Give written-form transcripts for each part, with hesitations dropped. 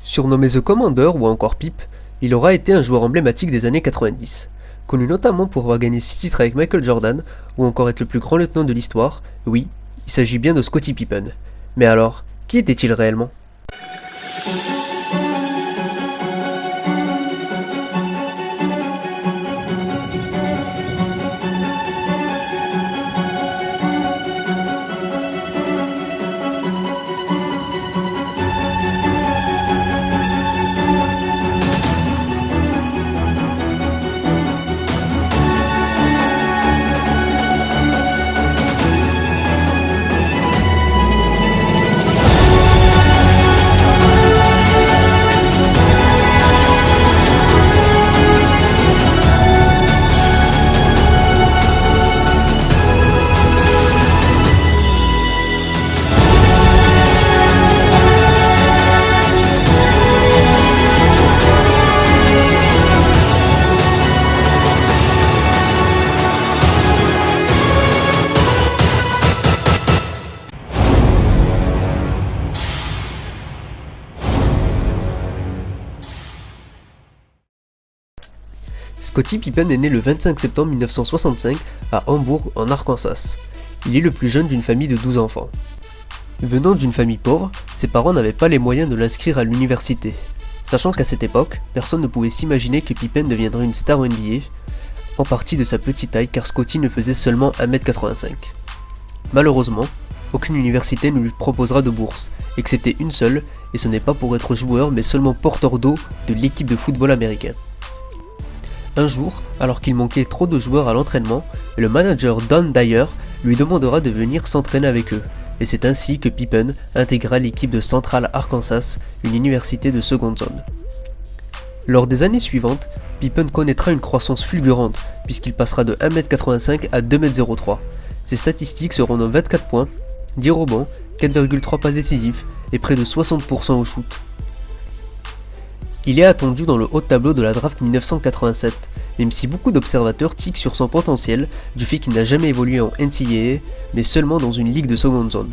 Surnommé The Commander ou encore Pip, il aura été un joueur emblématique des années 90, connu notamment pour avoir gagné 6 titres avec Michael Jordan ou encore être le plus grand lieutenant de l'histoire. Oui, il s'agit bien de Scottie Pippen. Mais alors, qui était-il réellement ? Scottie Pippen est né le 25 septembre 1965 à Hambourg, en Arkansas. Il est le plus jeune d'une famille de 12 enfants. Venant d'une famille pauvre, ses parents n'avaient pas les moyens de l'inscrire à l'université. Sachant qu'à cette époque, personne ne pouvait s'imaginer que Pippen deviendrait une star en NBA, en partie de sa petite taille car Scottie ne faisait seulement 1m85. Malheureusement, aucune université ne lui proposera de bourse, excepté une seule, et ce n'est pas pour être joueur mais seulement porteur d'eau de l'équipe de football américain. Un jour, alors qu'il manquait trop de joueurs à l'entraînement, le manager Don Dyer lui demandera de venir s'entraîner avec eux, et c'est ainsi que Pippen intégra l'équipe de Central Arkansas, une université de seconde zone. Lors des années suivantes, Pippen connaîtra une croissance fulgurante, puisqu'il passera de 1m85 à 2m03. Ses statistiques seront de 24 points, 10 rebonds, 4,3 passes décisives et près de 60% au shoot. Il est attendu dans le haut de tableau de la draft 1987, même si beaucoup d'observateurs tiquent sur son potentiel du fait qu'il n'a jamais évolué en NCAA, mais seulement dans une ligue de seconde zone.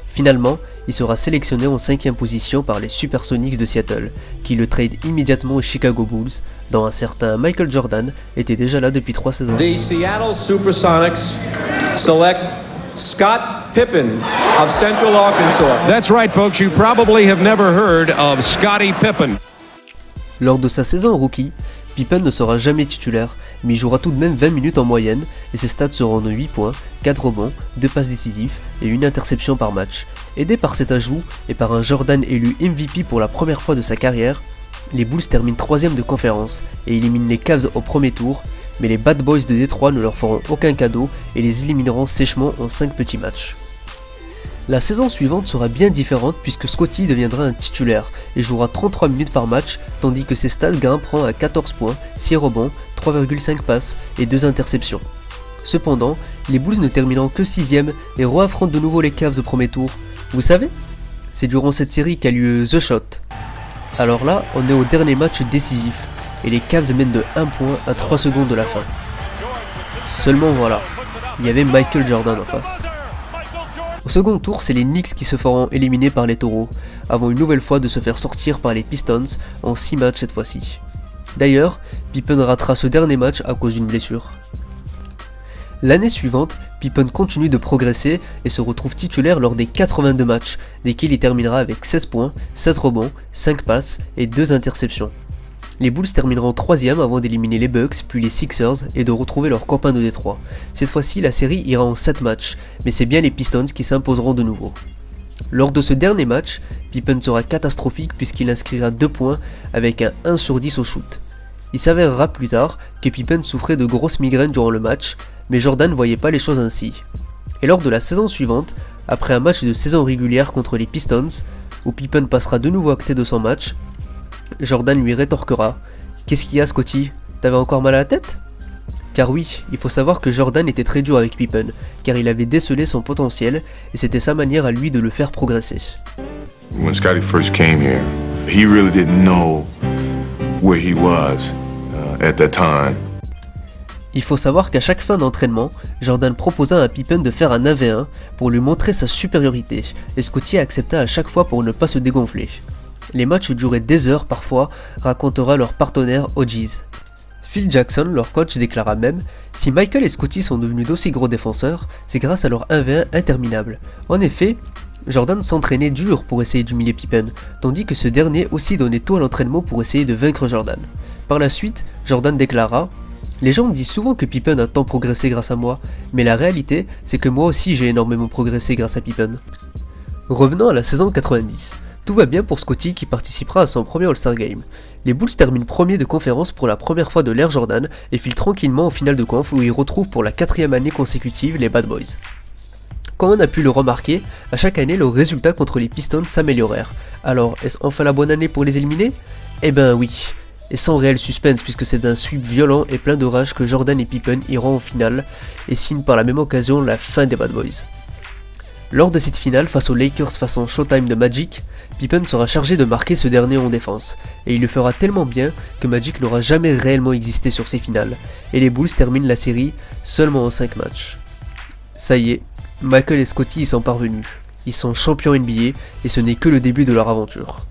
Finalement, il sera sélectionné en 5e position par les Supersonics de Seattle, qui le trade immédiatement aux Chicago Bulls, dont un certain Michael Jordan était déjà là depuis 3 saisons. The Seattle Supersonics select Scott Pippen of Central Arkansas. That's right, folks. You probably have never heard of Scottie Pippen. Lors de sa saison rookie, Pippen ne sera jamais titulaire, mais il jouera tout de même 20 minutes en moyenne, et ses stats seront de 8 points, 4 rebonds, 2 passes décisives et une interception par match. Aidé par cet ajout, et par un Jordan élu MVP pour la première fois de sa carrière, les Bulls terminent 3ème de conférence, et éliminent les Cavs au premier tour, mais les Bad Boys de Détroit ne leur feront aucun cadeau, et les élimineront sèchement en 5 petits matchs. La saison suivante sera bien différente puisque Scottie deviendra un titulaire et jouera 33 minutes par match, tandis que ses stats grimperont à 14 points, 6 rebonds, 3,5 passes et 2 interceptions. Cependant, les Bulls ne terminant que 6ème et re-affrontent de nouveau les Cavs au premier tour. Vous savez, c'est durant cette série qu'a lieu The Shot. Alors là, on est au dernier match décisif et les Cavs mènent de 1 point à 3 secondes de la fin. Seulement voilà, il y avait Michael Jordan en face. Au second tour, c'est les Knicks qui se feront éliminer par les Taureaux, avant une nouvelle fois de se faire sortir par les Pistons en 6 matchs cette fois-ci. D'ailleurs, Pippen ratera ce dernier match à cause d'une blessure. L'année suivante, Pippen continue de progresser et se retrouve titulaire lors des 82 matchs, desquels il terminera avec 16 points, 7 rebonds, 5 passes et 2 interceptions. Les Bulls termineront 3ème avant d'éliminer les Bucks puis les Sixers et de retrouver leurs copains de Détroit. Cette fois-ci, la série ira en 7 matchs, mais c'est bien les Pistons qui s'imposeront de nouveau. Lors de ce dernier match, Pippen sera catastrophique puisqu'il inscrira 2 points avec un 1 sur 10 au shoot. Il s'avérera plus tard que Pippen souffrait de grosses migraines durant le match, mais Jordan ne voyait pas les choses ainsi. Et lors de la saison suivante, après un match de saison régulière contre les Pistons, où Pippen passera de nouveau à côté de son match, Jordan lui rétorquera « Qu'est-ce qu'il y a Scottie? T'avais encore mal à la tête ?» Car oui, il faut savoir que Jordan était très dur avec Pippen, car il avait décelé son potentiel et c'était sa manière à lui de le faire progresser. When Scottie first came here, he really didn't know where he was at that time. Il faut savoir qu'à chaque fin d'entraînement, Jordan proposa à Pippen de faire un 1v1 pour lui montrer sa supériorité, et Scottie accepta à chaque fois pour ne pas se dégonfler. Les matchs duraient des heures parfois, racontera leur partenaire OGs. Phil Jackson, leur coach, déclara même « Si Michael et Scottie sont devenus d'aussi gros défenseurs, c'est grâce à leur 1v1 interminable. En effet, Jordan s'entraînait dur pour essayer d'humilier Pippen, tandis que ce dernier aussi donnait tout à l'entraînement pour essayer de vaincre Jordan. Par la suite, Jordan déclara « Les gens me disent souvent que Pippen a tant progressé grâce à moi, mais la réalité, c'est que moi aussi j'ai énormément progressé grâce à Pippen. » Revenons à la saison 90. Tout va bien pour Scottie qui participera à son premier All-Star Game. Les Bulls terminent premier de conférence pour la première fois de l'ère Jordan et filent tranquillement en finale de conf où ils retrouvent pour la 4e année consécutive les Bad Boys. Comme on a pu le remarquer, à chaque année leurs résultats contre les Pistons s'améliorèrent. Alors, est-ce enfin la bonne année pour les éliminer ? Eh ben oui, et sans réel suspense puisque c'est d'un sweep violent et plein de rage que Jordan et Pippen iront en finale et signent par la même occasion la fin des Bad Boys. Lors de cette finale face aux Lakers façon Showtime de Magic, Pippen sera chargé de marquer ce dernier en défense, et il le fera tellement bien que Magic n'aura jamais réellement existé sur ces finales, et les Bulls terminent la série seulement en 5 matchs. Ça y est, Michael et Scottie y sont parvenus, ils sont champions NBA et ce n'est que le début de leur aventure.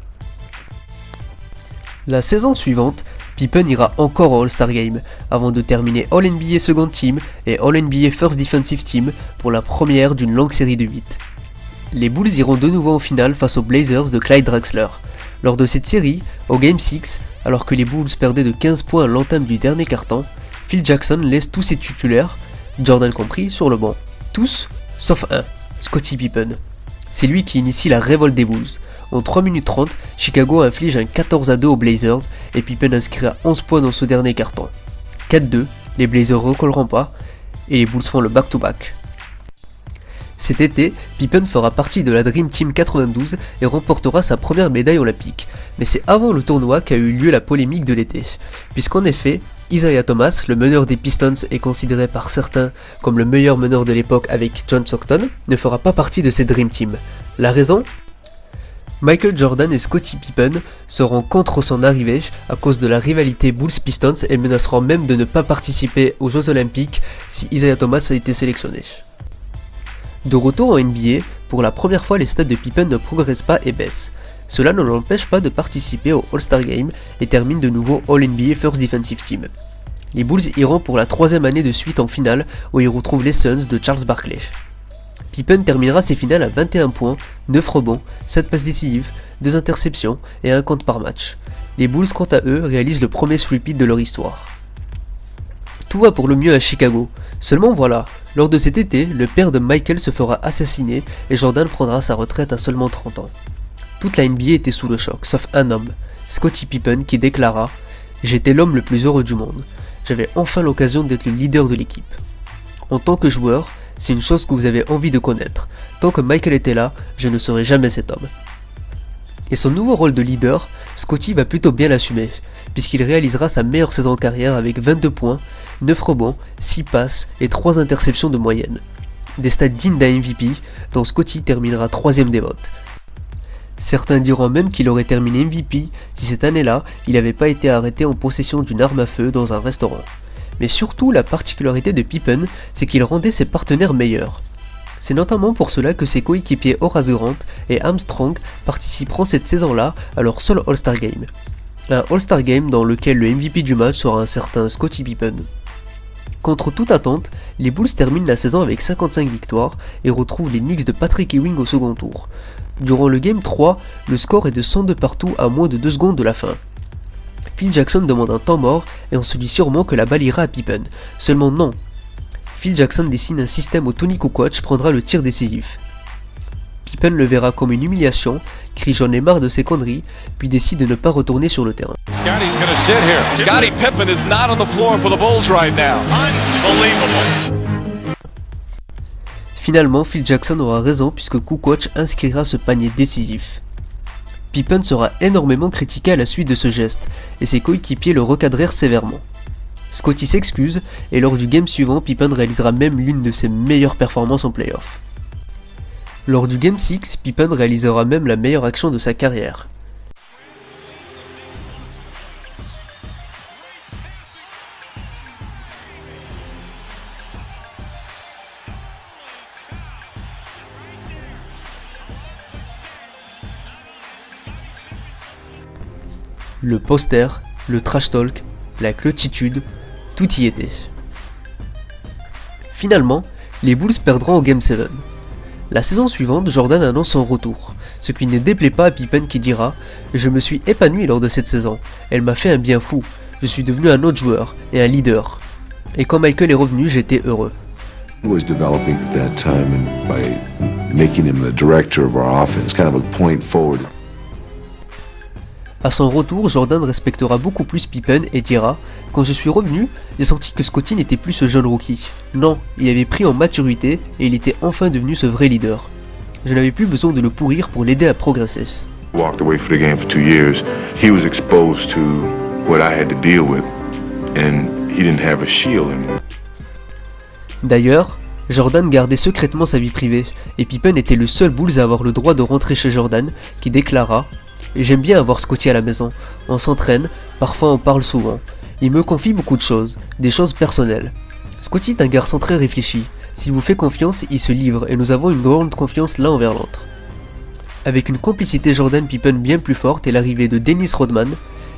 La saison suivante, Pippen ira encore au All-Star Game, avant de terminer All-NBA Second Team et All-NBA First Defensive Team pour la première d'une longue série de 8. Les Bulls iront de nouveau en finale face aux Blazers de Clyde Drexler. Lors de cette série, au Game 6, alors que les Bulls perdaient de 15 points à l'entame du dernier quart-temps, Phil Jackson laisse tous ses titulaires, Jordan compris, sur le banc. Tous, sauf un, Scottie Pippen. C'est lui qui initie la révolte des Bulls. En 3 minutes 30, Chicago inflige un 14-2 aux Blazers et Pippen inscrira 11 points dans ce dernier carton. 4-2, les Blazers recolleront pas et les Bulls font le back-to-back. Cet été, Pippen fera partie de la Dream Team 92 et remportera sa première médaille olympique. Mais c'est avant le tournoi qu'a eu lieu la polémique de l'été. Puisqu'en effet, Isaiah Thomas, le meneur des Pistons et considéré par certains comme le meilleur meneur de l'époque avec John Stockton, ne fera pas partie de cette Dream Team. La raison ? Michael Jordan et Scottie Pippen seront contre son arrivée à cause de la rivalité Bulls-Pistons et menaceront même de ne pas participer aux Jeux Olympiques si Isaiah Thomas a été sélectionné. De retour en NBA, pour la première fois les stats de Pippen ne progressent pas et baissent. Cela ne l'empêche pas de participer au All-Star Game et termine de nouveau All-NBA First Defensive Team. Les Bulls iront pour la 3e année de suite en finale où ils retrouvent les Suns de Charles Barkley. Pippen terminera ses finales à 21 points, 9 rebonds, 7 passes décisives, 2 interceptions et 1 compte par match. Les Bulls quant à eux réalisent le premier sweep de leur histoire. Tout va pour le mieux à Chicago. Seulement voilà, lors de cet été, le père de Michael se fera assassiner et Jordan prendra sa retraite à seulement 30 ans. Toute la NBA était sous le choc, sauf un homme, Scottie Pippen, qui déclara « J'étais l'homme le plus heureux du monde. J'avais enfin l'occasion d'être le leader de l'équipe. En tant que joueur, c'est une chose que vous avez envie de connaître. Tant que Michael était là, je ne serai jamais cet homme. » Et son nouveau rôle de leader, Scottie va plutôt bien l'assumer, puisqu'il réalisera sa meilleure saison en carrière avec 22 points, 9 rebonds, 6 passes et 3 interceptions de moyenne. Des stats dignes d'un MVP, dont Scottie terminera 3ème des votes. Certains diront même qu'il aurait terminé MVP si cette année-là, il n'avait pas été arrêté en possession d'une arme à feu dans un restaurant. Mais surtout, la particularité de Pippen, c'est qu'il rendait ses partenaires meilleurs. C'est notamment pour cela que ses coéquipiers Horace Grant et Armstrong participeront cette saison-là à leur seul All-Star Game. Un All-Star Game dans lequel le MVP du match sera un certain Scottie Pippen. Contre toute attente, les Bulls terminent la saison avec 55 victoires et retrouvent les Knicks de Patrick Ewing au second tour. Durant le Game 3, le score est de 102 partout à moins de 2 secondes de la fin. Phil Jackson demande un temps mort et on se dit sûrement que la balle ira à Pippen. Seulement non. Phil Jackson dessine un système où Tony Kukoc prendra le tir décisif. Pippen le verra comme une humiliation, crie j'en ai marre de ces conneries, puis décide de ne pas retourner sur le terrain. Scotty's going to sit here. Scottie Pippen is not on the floor for the Bulls right now. Unbelievable. Finalement, Phil Jackson aura raison puisque Kukoc inscrira ce panier décisif. Pippen sera énormément critiqué à la suite de ce geste, et ses coéquipiers le recadrèrent sévèrement. Scottie s'excuse, et lors du game suivant, Pippen réalisera même l'une de ses meilleures performances en playoff. Lors du Game 6, Pippen réalisera même la meilleure action de sa carrière. Le poster, le trash talk, la clutchitude, tout y était. Finalement, les Bulls perdront au Game 7. La saison suivante, Jordan annonce son retour, ce qui ne déplaît pas à Pippen qui dira « Je me suis épanoui lors de cette saison, elle m'a fait un bien fou, je suis devenu un autre joueur et un leader. Et quand Michael est revenu, j'étais heureux. » He was developing at that time, and by making him the director of our offense, kind of a point forward. À son retour, Jordan respectera beaucoup plus Pippen et dira « Quand je suis revenu, j'ai senti que Scottie n'était plus ce jeune rookie. Non, il avait pris en maturité et il était enfin devenu ce vrai leader. Je n'avais plus besoin de le pourrir pour l'aider à progresser. » Walked away for the game for 2 years. He was exposed to what I had to deal with, and he didn't have a shield anymore. D'ailleurs, Jordan gardait secrètement sa vie privée, et Pippen était le seul Bulls à avoir le droit de rentrer chez Jordan, qui déclara « J'aime bien avoir Scottie à la maison, on s'entraîne, parfois on parle souvent. Il me confie beaucoup de choses, des choses personnelles. Scottie est un garçon très réfléchi, s'il vous fait confiance, il se livre, et nous avons une grande confiance l'un envers l'autre. » Avec une complicité Jordan-Pippen bien plus forte et l'arrivée de Dennis Rodman,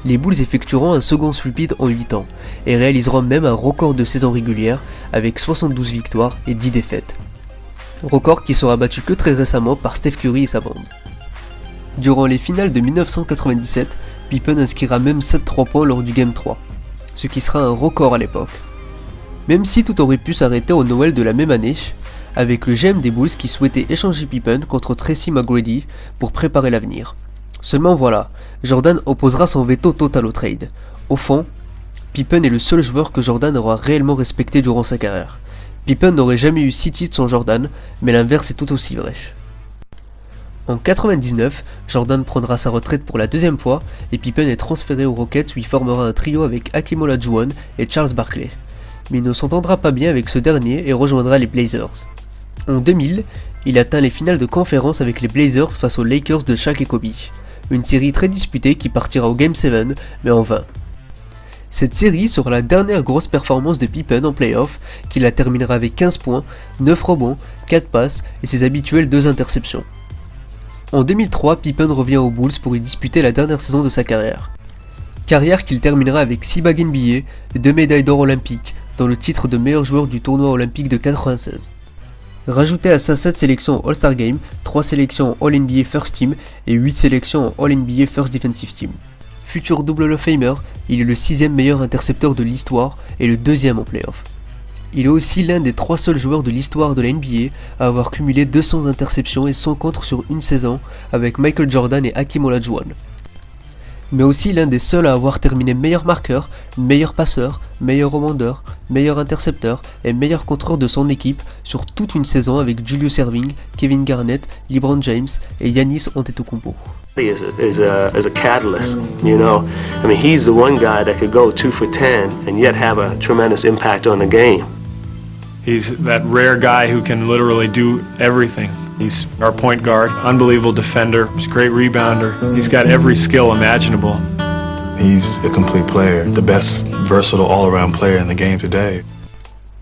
les Bulls effectueront un second sweep en 8 ans, et réaliseront même un record de saison régulière avec 72 victoires et 10 défaites. Record qui sera battu que très récemment par Steph Curry et sa bande. Durant les finales de 1997, Pippen inscrira même 7 3 points lors du Game 3, ce qui sera un record à l'époque. Même si tout aurait pu s'arrêter au Noël de la même année, avec le GM des Bulls qui souhaitait échanger Pippen contre Tracy McGrady pour préparer l'avenir. Seulement voilà, Jordan opposera son veto total au trade. Au fond, Pippen est le seul joueur que Jordan aura réellement respecté durant sa carrière. Pippen n'aurait jamais eu 6 titres sans Jordan, mais l'inverse est tout aussi vrai. En 99, Jordan prendra sa retraite pour la deuxième fois et Pippen est transféré aux Rockets où il formera un trio avec Hakeem Olajuwon et Charles Barkley. Mais il ne s'entendra pas bien avec ce dernier et rejoindra les Blazers. En 2000, il atteint les finales de conférence avec les Blazers face aux Lakers de Shaq et Kobe. Une série très disputée qui partira au Game 7, mais en vain. Cette série sera la dernière grosse performance de Pippen en playoff, qui la terminera avec 15 points, 9 rebonds, 4 passes et ses habituelles 2 interceptions. En 2003, Pippen revient aux Bulls pour y disputer la dernière saison de sa carrière. Carrière qu'il terminera avec 6 bagues NBA, 2 médailles d'or olympiques, dont le titre de meilleur joueur du tournoi olympique de 96. Rajoutez à ça 7 sélections en All-Star Game, 3 sélections en All-NBA First Team et 8 sélections en All-NBA First Defensive Team. Futur double Hall of Famer, il est le 6ème meilleur intercepteur de l'histoire et le 2ème en playoff. Il est aussi l'un des 3 seuls joueurs de l'histoire de la NBA à avoir cumulé 200 interceptions et 100 contres sur une saison avec Michael Jordan et Hakeem Olajuwon. Mais aussi l'un des seuls à avoir terminé meilleur marqueur, meilleur passeur, meilleur rebondeur, meilleur intercepteur et meilleur contreur de son équipe sur toute une saison avec Julius Erving, Kevin Garnett, LeBron James et Giannis Antetokounmpo. Is a catalyst, you know. I mean, he's the one guy that could go 2 for 10 and yet have a tremendous impact on the game. He's that rare guy who can literally do everything. He's our point guard, unbelievable defender, he's a great rebounder. He's got every skill imaginable. He's a complete player, the best versatile all-around player in the game today.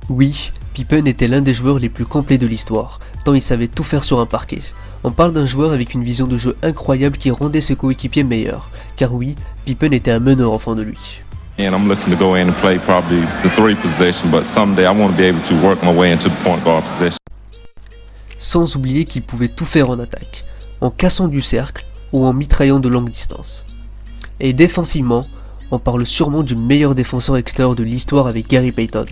Oui, Pippen était l'un des joueurs les plus complets de l'histoire, tant il savait tout faire sur un parquet. On parle d'un joueur avec une vision de jeu incroyable qui rendait ses coéquipiers meilleurs, car oui, Pippen était un meneur au fond de lui. And I'm looking to go in and play probably the 3 position, but someday I want to be able to work my way into the point guard position. Sans oublier qu'il pouvait tout faire en attaque, en cassant du cercle ou en mitraillant de longue distance. Et défensivement, on parle sûrement du meilleur défenseur extérieur de l'histoire avec Gary Payton.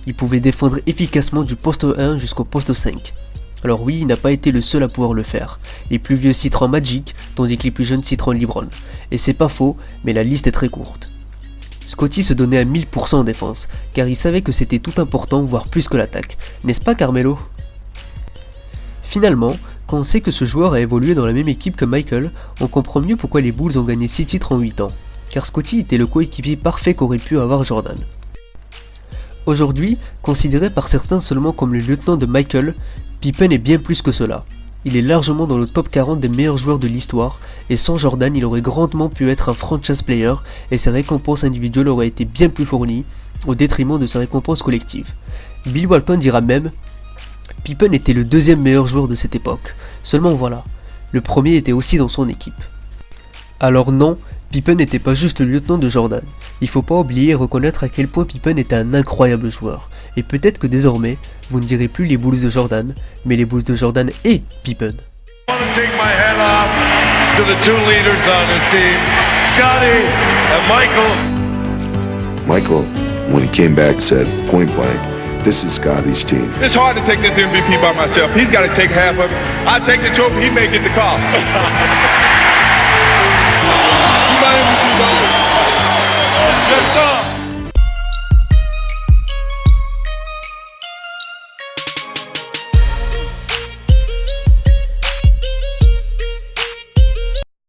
Il pouvait défendre efficacement du poste 1 jusqu'au poste 5. Alors oui, il n'a pas été le seul à pouvoir le faire. Les plus vieux citeront Magic, tandis que les plus jeunes citeront LeBron. Et c'est pas faux, mais la liste est très courte. Scottie se donnait à 1000% en défense, car il savait que c'était tout important, voire plus que l'attaque. N'est-ce pas Carmelo ? Finalement, quand on sait que ce joueur a évolué dans la même équipe que Michael, on comprend mieux pourquoi les Bulls ont gagné 6 titres en 8 ans, car Scottie était le coéquipier parfait qu'aurait pu avoir Jordan. Aujourd'hui, considéré par certains seulement comme le lieutenant de Michael, Pippen est bien plus que cela. Il est largement dans le top 40 des meilleurs joueurs de l'histoire, et sans Jordan, il aurait grandement pu être un franchise player, et ses récompenses individuelles auraient été bien plus fournies, au détriment de ses récompenses collectives. Bill Walton dira même « Pippen était le 2e meilleur joueur de cette époque, seulement voilà, le premier était aussi dans son équipe. » Alors non, Pippen n'était pas juste le lieutenant de Jordan. Il faut pas oublier et reconnaître à quel point Pippen était un incroyable joueur. Et peut-être que désormais, vous ne direz plus les Bulls de Jordan, mais les Bulls de Jordan et Pippen. I want to take my hat off to the two leaders on this team, Scotty and Michael. Michael, when he came back, said point blank, this is Scotty's team. It's hard to take this MVP by myself. He's got to take half of it. I take the trophy, he may get the call. You might